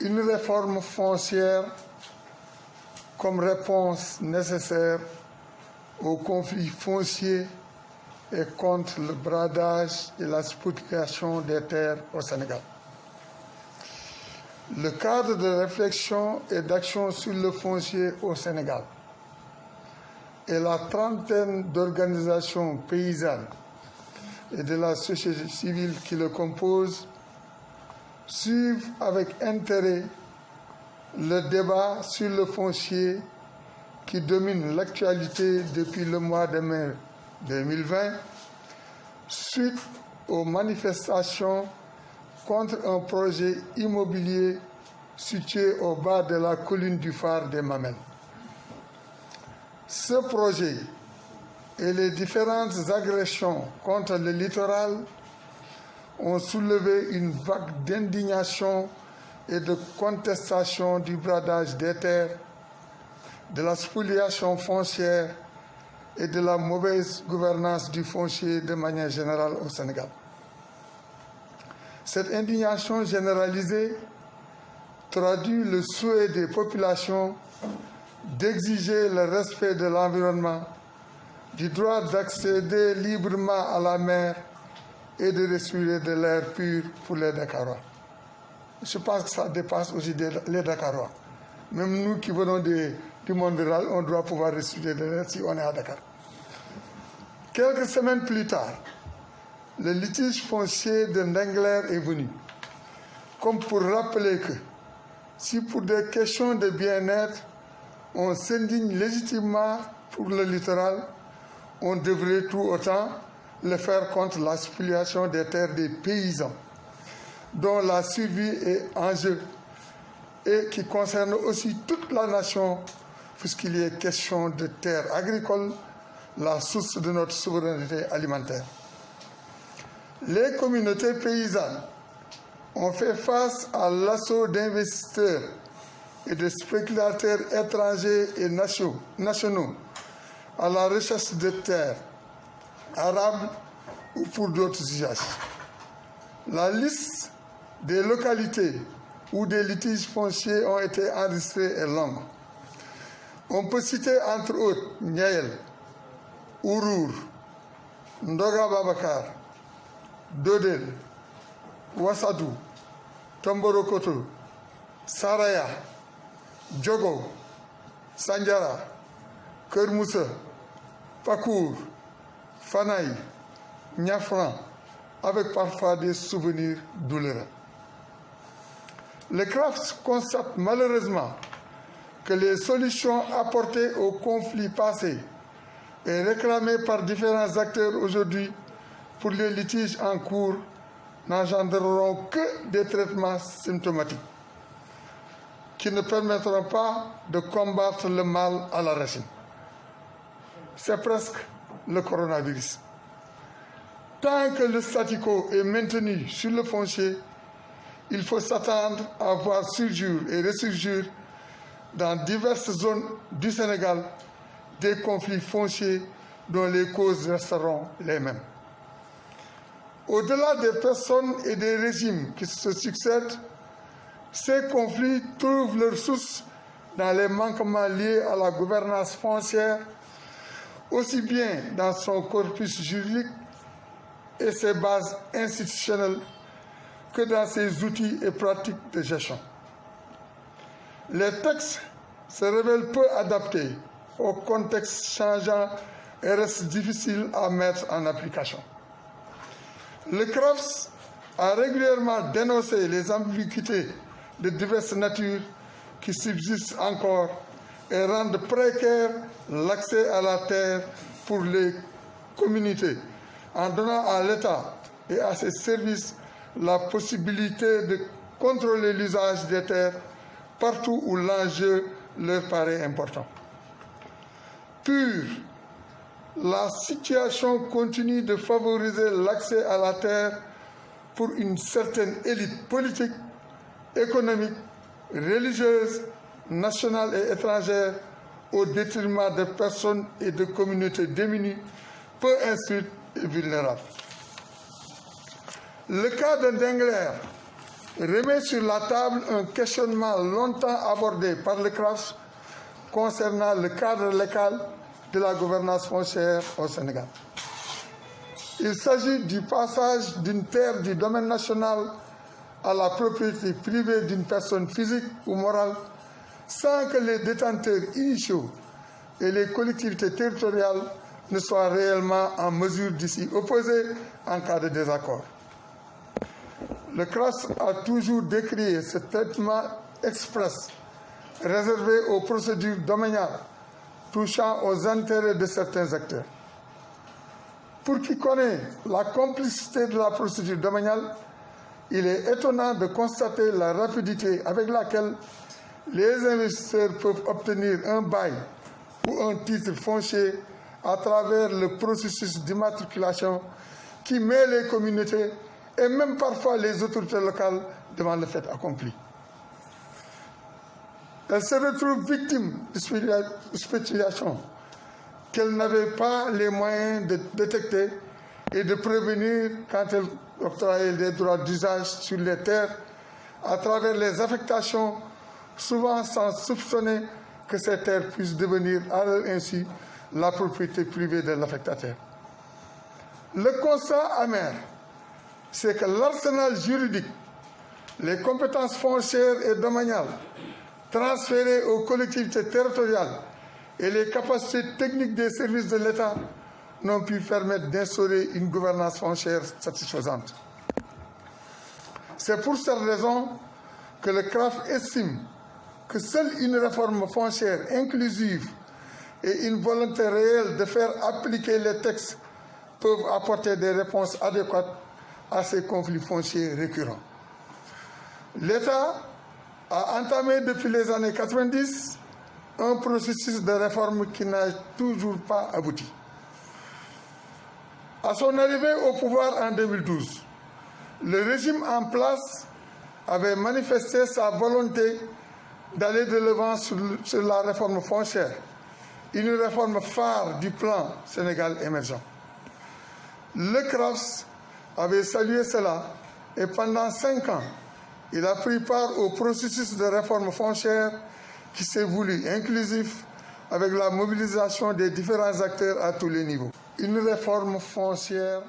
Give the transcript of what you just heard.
une réforme foncière comme réponse nécessaire aux conflits fonciers et contre le bradage et la spoliation des terres au Sénégal. Le cadre de réflexion et d'action sur le foncier au Sénégal et la trentaine d'organisations paysannes et de la société civile qui le composent suivent avec intérêt le débat sur le foncier qui domine l'actualité depuis le mois de mai 2020 suite aux manifestations contre un projet immobilier situé au bas de la colline du phare des Mamelles. Ce projet et les différentes agressions contre le littoral ont soulevé une vague d'indignation et de contestation du bradage des terres, de la spoliation foncière et de la mauvaise gouvernance du foncier de manière générale au Sénégal. Cette indignation généralisée traduit le souhait des populations d'exiger le respect de l'environnement, du droit d'accéder librement à la mer et de respirer de l'air pur pour les Dakarois. Je pense que ça dépasse aussi les Dakarois. Même nous qui venons du monde rural, on doit pouvoir respirer de l'air si on est à Dakar. Quelques semaines plus tard, le litige foncier de Ndengler est venu, comme pour rappeler que si pour des questions de bien-être, on s'indigne légitimement pour le littoral, on devrait tout autant le faire contre la spoliation des terres des paysans, dont la survie est en jeu et qui concerne aussi toute la nation, puisqu'il y est question de terres agricoles, la source de notre souveraineté alimentaire. Les communautés paysannes ont fait face à l'assaut d'investisseurs et de spéculateurs étrangers et nationaux à la recherche de terres arables ou pour d'autres usages. La liste des localités où des litiges fonciers ont été enregistrés est longue. On peut citer entre autres Niayel, Ourour, Ndoga Babakar, Dodel, Wassadou, Tomborokoto, Saraya, Djogo, Sanjara, Kermoussa, Pakour, Fanaï, Niafran, avec parfois des souvenirs douloureux. Le CRAFS constate malheureusement que les solutions apportées aux conflits passés et réclamées par différents acteurs aujourd'hui pour les litiges en cours n'engendreront que des traitements symptomatiques qui ne permettront pas de combattre le mal à la racine. C'est presque le coronavirus. Tant que le statu quo est maintenu sur le foncier, il faut s'attendre à voir surgir et ressurgir dans diverses zones du Sénégal des conflits fonciers dont les causes resteront les mêmes. Au-delà des personnes et des régimes qui se succèdent, ces conflits trouvent leur source dans les manquements liés à la gouvernance foncière, aussi bien dans son corpus juridique et ses bases institutionnelles que dans ses outils et pratiques de gestion. Les textes se révèlent peu adaptés au contexte changeant et restent difficiles à mettre en application. Le CRAFS a régulièrement dénoncé les ambiguïtés de diverses natures qui subsistent encore et rendent précaire l'accès à la terre pour les communautés, en donnant à l'État et à ses services la possibilité de contrôler l'usage des terres partout où l'enjeu leur paraît important. Pur, la situation continue de favoriser l'accès à la terre pour une certaine élite politique, économique, religieuse, nationale et étrangère au détriment de personnes et de communautés démunies, peu instruites et vulnérables. Le cas de Ndengler remet sur la table un questionnement longtemps abordé par le CRAFS concernant le cadre légal de la gouvernance foncière au Sénégal. Il s'agit du passage d'une terre du domaine national à la propriété privée d'une personne physique ou morale sans que les détenteurs initiaux et les collectivités territoriales ne soient réellement en mesure de s'y opposer en cas de désaccord. Le CRAFS a toujours décrié ce traitement express réservé aux procédures domaniales touchant aux intérêts de certains acteurs. Pour qui connaît la complicité de la procédure domaniale, il est étonnant de constater la rapidité avec laquelle les investisseurs peuvent obtenir un bail ou un titre foncier à travers le processus d'immatriculation qui met les communautés et même parfois les autorités locales devant le fait accompli. Elles se retrouvent victimes de spéculations qu'elles n'avaient pas les moyens de détecter et de prévenir quand elles octroyaient des droits d'usage sur les terres à travers les affectations, souvent sans soupçonner que ces terres puissent devenir à leur insu la propriété privée de l'affectataire. Le constat amer, c'est que l'arsenal juridique, les compétences foncières et domaniales transférées aux collectivités territoriales et les capacités techniques des services de l'État n'ont pu permettre d'instaurer une gouvernance foncière satisfaisante. C'est pour cette raison que le CRAFS estime que seule une réforme foncière inclusive et une volonté réelle de faire appliquer les textes peuvent apporter des réponses adéquates à ces conflits fonciers récurrents. L'État a entamé depuis les années 90 un processus de réforme qui n'a toujours pas abouti. À son arrivée au pouvoir en 2012, le régime en place avait manifesté sa volonté d'aller de l'avant sur la réforme foncière, une réforme phare du plan Sénégal émergent. Le CRAFS avait salué cela et pendant 5 ans, il a pris part au processus de réforme foncière qui s'est voulu inclusif avec la mobilisation des différents acteurs à tous les niveaux. Une réforme foncière